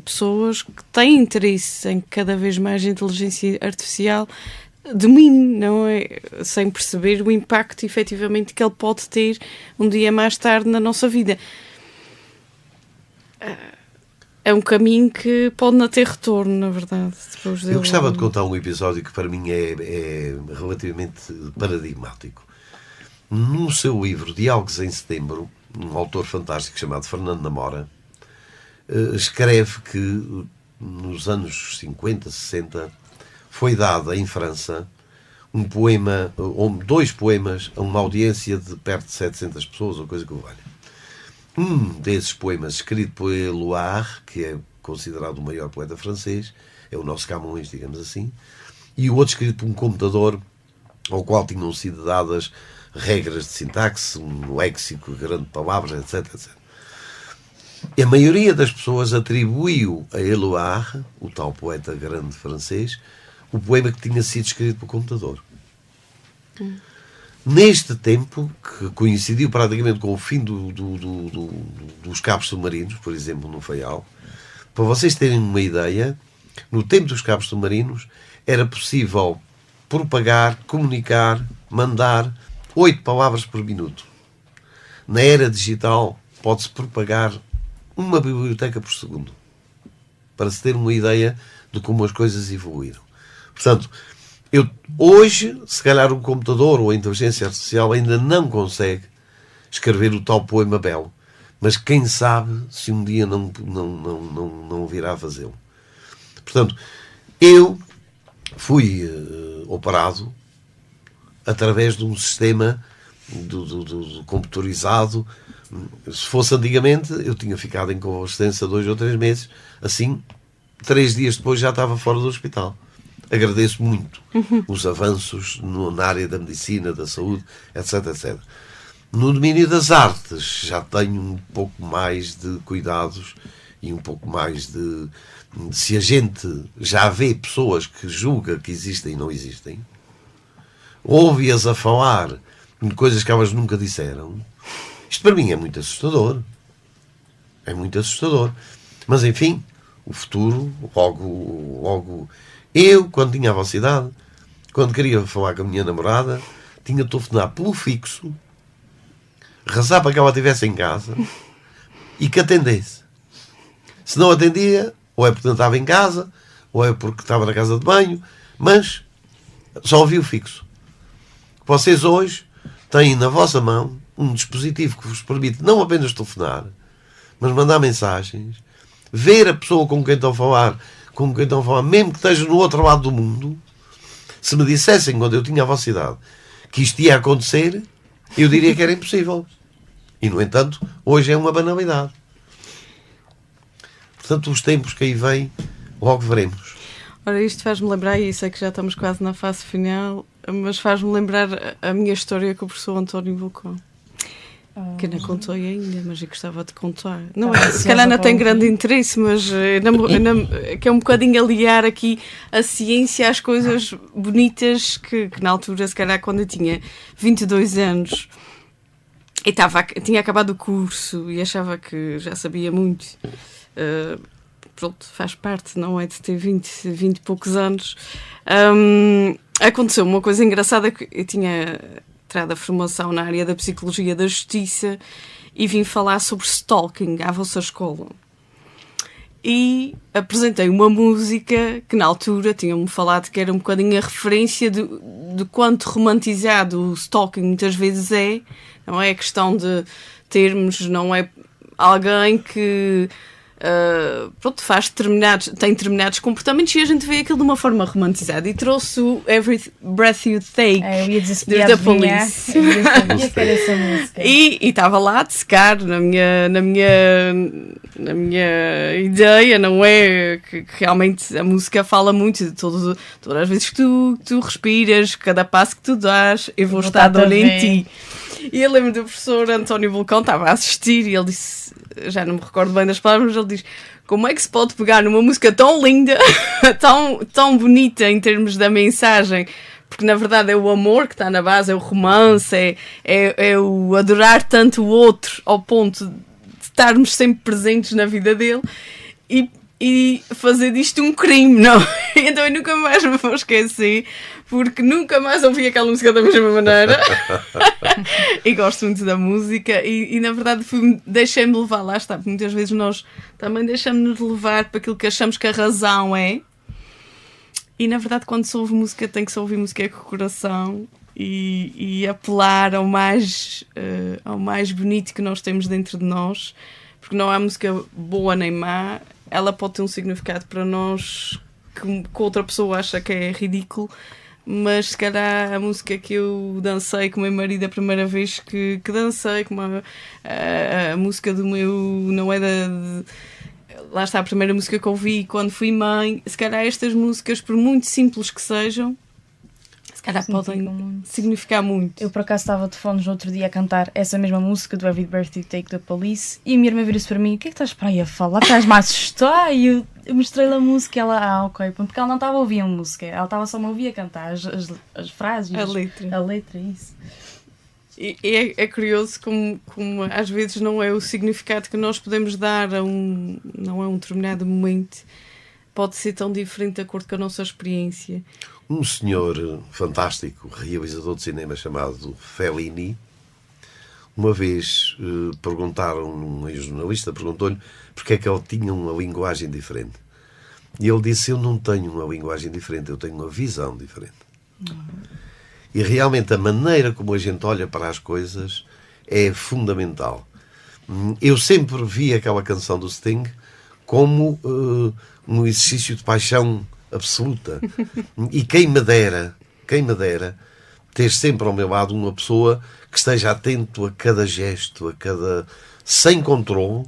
pessoas que têm interesse em que cada vez mais a inteligência artificial domine, não é? Sem perceber o impacto efetivamente que ele pode ter um dia mais tarde na nossa vida. É um caminho que pode não ter retorno, na verdade. Eu gostava de contar um episódio que para mim é relativamente paradigmático. No seu livro Diálogos em Setembro, um autor fantástico chamado Fernando Namora escreve que nos anos 50, 60 foi dado em França um poema, ou 2 poemas, a uma audiência de perto de 700 pessoas, ou coisa que o valha. Um desses poemas, escrito por Éluard, que é considerado o maior poeta francês, é o nosso Camões, digamos assim, e o outro escrito por um computador ao qual tinham sido dadas regras de sintaxe, um léxico grande de palavras, etc, etc. A maioria das pessoas atribuiu a Éluard, o tal poeta grande francês, o poema que tinha sido escrito por computador. Neste tempo, que coincidiu praticamente com o fim dos cabos submarinos, por exemplo, no Faial, para vocês terem uma ideia, no tempo dos cabos submarinos era possível propagar, comunicar, mandar 8 palavras por minuto. Na era digital pode-se propagar uma biblioteca por segundo, para se ter uma ideia de como as coisas evoluíram. Portanto, hoje, se calhar um computador ou a inteligência artificial ainda não consegue escrever o tal poema belo, mas quem sabe se um dia não virá a fazê-lo. Portanto, eu fui operado através de um sistema computadorizado. Se fosse antigamente, eu tinha ficado em convalescência 2 ou 3 meses. Assim, 3 dias depois já estava fora do hospital. Agradeço muito os avanços na área da medicina, da saúde, etc, etc. No domínio das artes já tenho um pouco mais de cuidados e um pouco mais de... Se a gente já vê pessoas que julga que existem e não existem, ouve-as a falar de coisas que elas nunca disseram, isto para mim é muito assustador. É muito assustador. Mas, enfim, o futuro, logo... Eu, quando tinha a vossa idade, quando queria falar com a minha namorada, tinha de telefonar pelo fixo, rezar para que ela estivesse em casa e que atendesse. Se não atendia, ou é porque não estava em casa, ou é porque estava na casa de banho, mas só ouvi o fixo. Vocês hoje têm na vossa mão um dispositivo que vos permite não apenas telefonar, mas mandar mensagens, ver a pessoa com quem estão a falar, mesmo que esteja no outro lado do mundo. Se me dissessem, quando eu tinha a vossa idade, que isto ia acontecer, eu diria que era impossível. E, no entanto, hoje é uma banalidade. Portanto, os tempos que aí vêm, logo veremos. Ora, isto faz-me lembrar, e sei que já estamos quase na fase final, mas faz-me lembrar a minha história com o professor António Vulcão. Que não contou ainda, mas eu gostava de contar. Não é, se calhar não tem grande interesse, mas que é um bocadinho aliar aqui a ciência às coisas bonitas que na altura, se calhar quando eu tinha 22 anos e tinha acabado o curso e achava que já sabia muito. Pronto, faz parte, não é, de ter 20 e poucos anos. Aconteceu uma coisa engraçada, que eu tinha tirado a formação na área da psicologia da justiça e vim falar sobre stalking à vossa escola. E apresentei uma música que na altura tinham-me falado que era um bocadinho a referência de quanto romantizado o stalking muitas vezes é. Não é a questão de termos, não é alguém que pronto, tem determinados comportamentos e a gente vê aquilo de uma forma romantizada, e trouxe o Every Breath You Take da Police. E estava lá de secar na minha ideia, não é? Que realmente a música fala muito de todas as vezes que tu respiras, cada passo que tu dás, eu vou estar de olho em ti. E eu lembro do professor António Vulcão, estava a assistir, e ele disse, já não me recordo bem das palavras, mas ele diz: como é que se pode pegar numa música tão linda, tão bonita em termos da mensagem, porque na verdade é o amor que está na base, é o romance, é o adorar tanto o outro ao ponto de estarmos sempre presentes na vida dele, e fazer disto um crime, não? Então eu nunca mais me vou esquecer, porque nunca mais ouvi aquela música da mesma maneira. E gosto muito da música e na verdade deixei-me levar, lá está, porque muitas vezes nós também deixamos-nos levar para aquilo que achamos que a razão é, e na verdade quando se ouve música tem que se ouvir música com o coração e apelar ao mais bonito que nós temos dentro de nós, porque não há música boa nem má. Ela pode ter um significado para nós que outra pessoa acha que é ridículo, mas se calhar a música que eu dancei com o meu marido a primeira vez que dancei, como a música do meu, não é lá está a primeira música que ouvi quando fui mãe, se calhar estas músicas, por muito simples que sejam, se calhar podem significar muito. Eu por acaso estava de fones no outro dia a cantar essa mesma música do Every Breath You Take da Police, e a minha irmã vira-se para mim: o que é que estás para aí a falar? Estás-me a assustar? E eu mostrei-lhe a música e ela, ok, porque ela não estava a ouvir a música, ela estava só a ouvir a cantar as frases, a letra, isso. E é curioso como às vezes não é o significado que nós podemos dar não é um determinado momento, pode ser tão diferente de acordo com a nossa experiência. Um senhor fantástico, realizador de cinema chamado Fellini, uma vez um jornalista perguntou-lhe porque é que ele tinha uma linguagem diferente. E ele disse: eu não tenho uma linguagem diferente, eu tenho uma visão diferente. E realmente a maneira como a gente olha para as coisas é fundamental. Eu sempre vi aquela canção do Sting como um exercício de paixão absoluta. E quem me dera ter sempre ao meu lado uma pessoa que esteja atento a cada gesto, sem controle,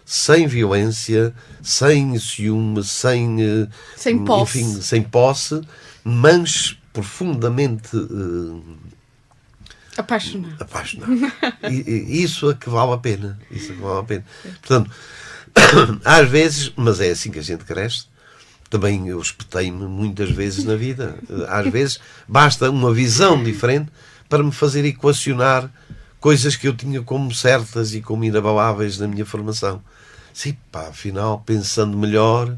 sem violência, sem ciúme, sem posse. Enfim, sem posse, mas profundamente apaixonado. E isso é que vale a pena. Portanto, às vezes, mas é assim que a gente cresce. Também eu espetei-me muitas vezes na vida. Às vezes basta uma visão diferente para me fazer equacionar coisas que eu tinha como certas e como inabaláveis na minha formação. Sim, pá, afinal, pensando melhor,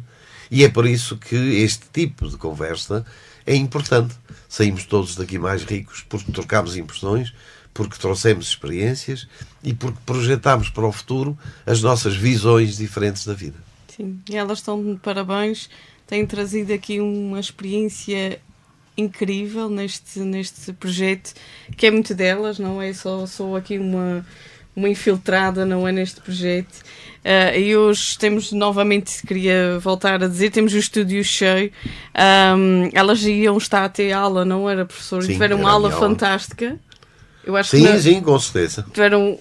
e é por isso que este tipo de conversa é importante. Saímos todos daqui mais ricos porque trocámos impressões, porque trouxemos experiências e porque projetámos para o futuro as nossas visões diferentes da vida. Sim, e elas estão de parabéns. Têm trazido aqui uma experiência incrível neste projeto, que é muito delas, não é? Sou aqui uma infiltrada, não é, neste projeto. E hoje temos novamente, queria voltar a dizer, temos o estúdio cheio. Elas iam estar a ter aula, não era, professor? Sim, tiveram uma aula fantástica. Eu acho Sim, que sim, com certeza. tiveram,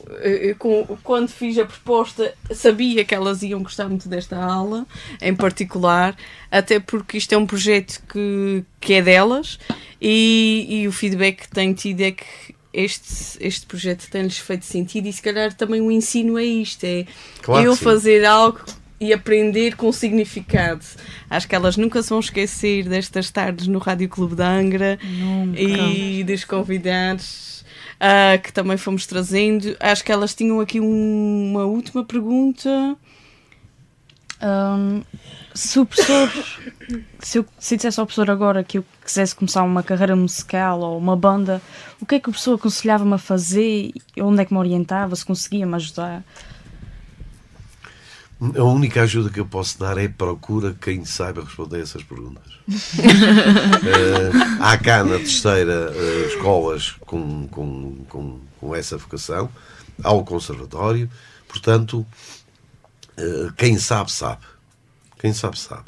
quando fiz a proposta, sabia que elas iam gostar muito desta aula, em particular, até porque isto é um projeto que é delas e o feedback que tenho tido é que este projeto tem-lhes feito sentido e se calhar também o ensino é isto, é Claro eu que sim. fazer algo e aprender com significado. Acho que elas nunca se vão esquecer destas tardes no Rádio Clube de Angra e dos convidados que também fomos trazendo. Acho que elas tinham aqui uma última pergunta. Se o professor, se dissesse ao professor agora que eu quisesse começar uma carreira musical ou uma banda, o que é que o professor aconselhava-me a fazer? Onde é que me orientava? Se conseguia-me ajudar? A única ajuda que eu posso dar é procura quem saiba responder a essas perguntas. Há cá na Terceira escolas com essa vocação, há o conservatório, portanto, quem sabe, sabe. Quem sabe, sabe.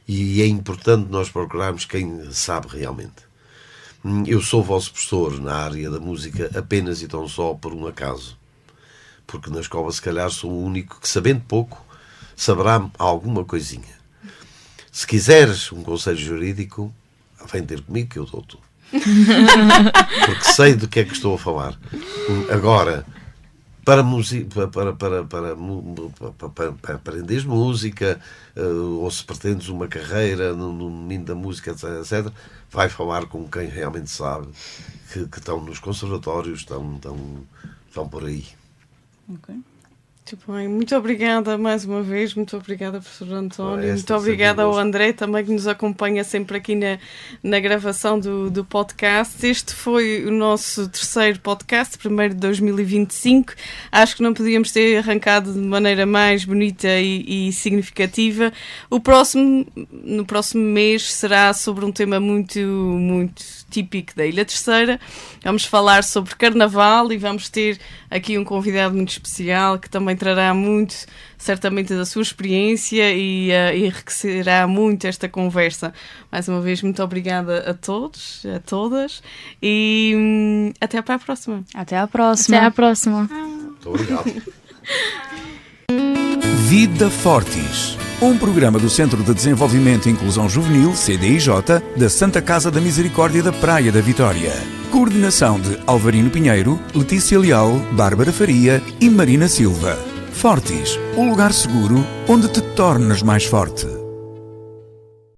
E é importante nós procurarmos quem sabe realmente. Eu sou vosso professor na área da música apenas e tão só por um acaso. Porque na escola, se calhar, sou o único que, sabendo pouco, saberá alguma coisinha. Se quiseres um conselho jurídico, vem ter comigo que eu dou-te. Porque sei do que é que estou a falar. Agora, para aprenderes música, ou se pretendes uma carreira no mundo da música, etc., vai falar com quem realmente sabe, que estão nos conservatórios, estão por aí. Ok. Muito bem, muito obrigada mais uma vez, muito obrigada, professor António, muito Esta obrigada ao sempre André também que nos acompanha sempre aqui na gravação do podcast. Este foi o nosso terceiro podcast, primeiro de 2025. Acho que não podíamos ter arrancado de maneira mais bonita e significativa. No próximo mês será sobre um tema muito, muito típico da Ilha Terceira. Vamos falar sobre Carnaval e vamos ter aqui um convidado muito especial que também trará muito, certamente, da sua experiência e enriquecerá muito esta conversa. Mais uma vez, muito obrigada a todos, a todas e até para a próxima. Até à próxima. Até à próxima. Muito obrigado. Vida Fortis, um programa do Centro de Desenvolvimento e Inclusão Juvenil, CDIJ, da Santa Casa da Misericórdia da Praia da Vitória. Coordenação de Alvarino Pinheiro, Letícia Leal, Bárbara Faria e Marina Silva. Fortis, um lugar seguro onde te tornas mais forte.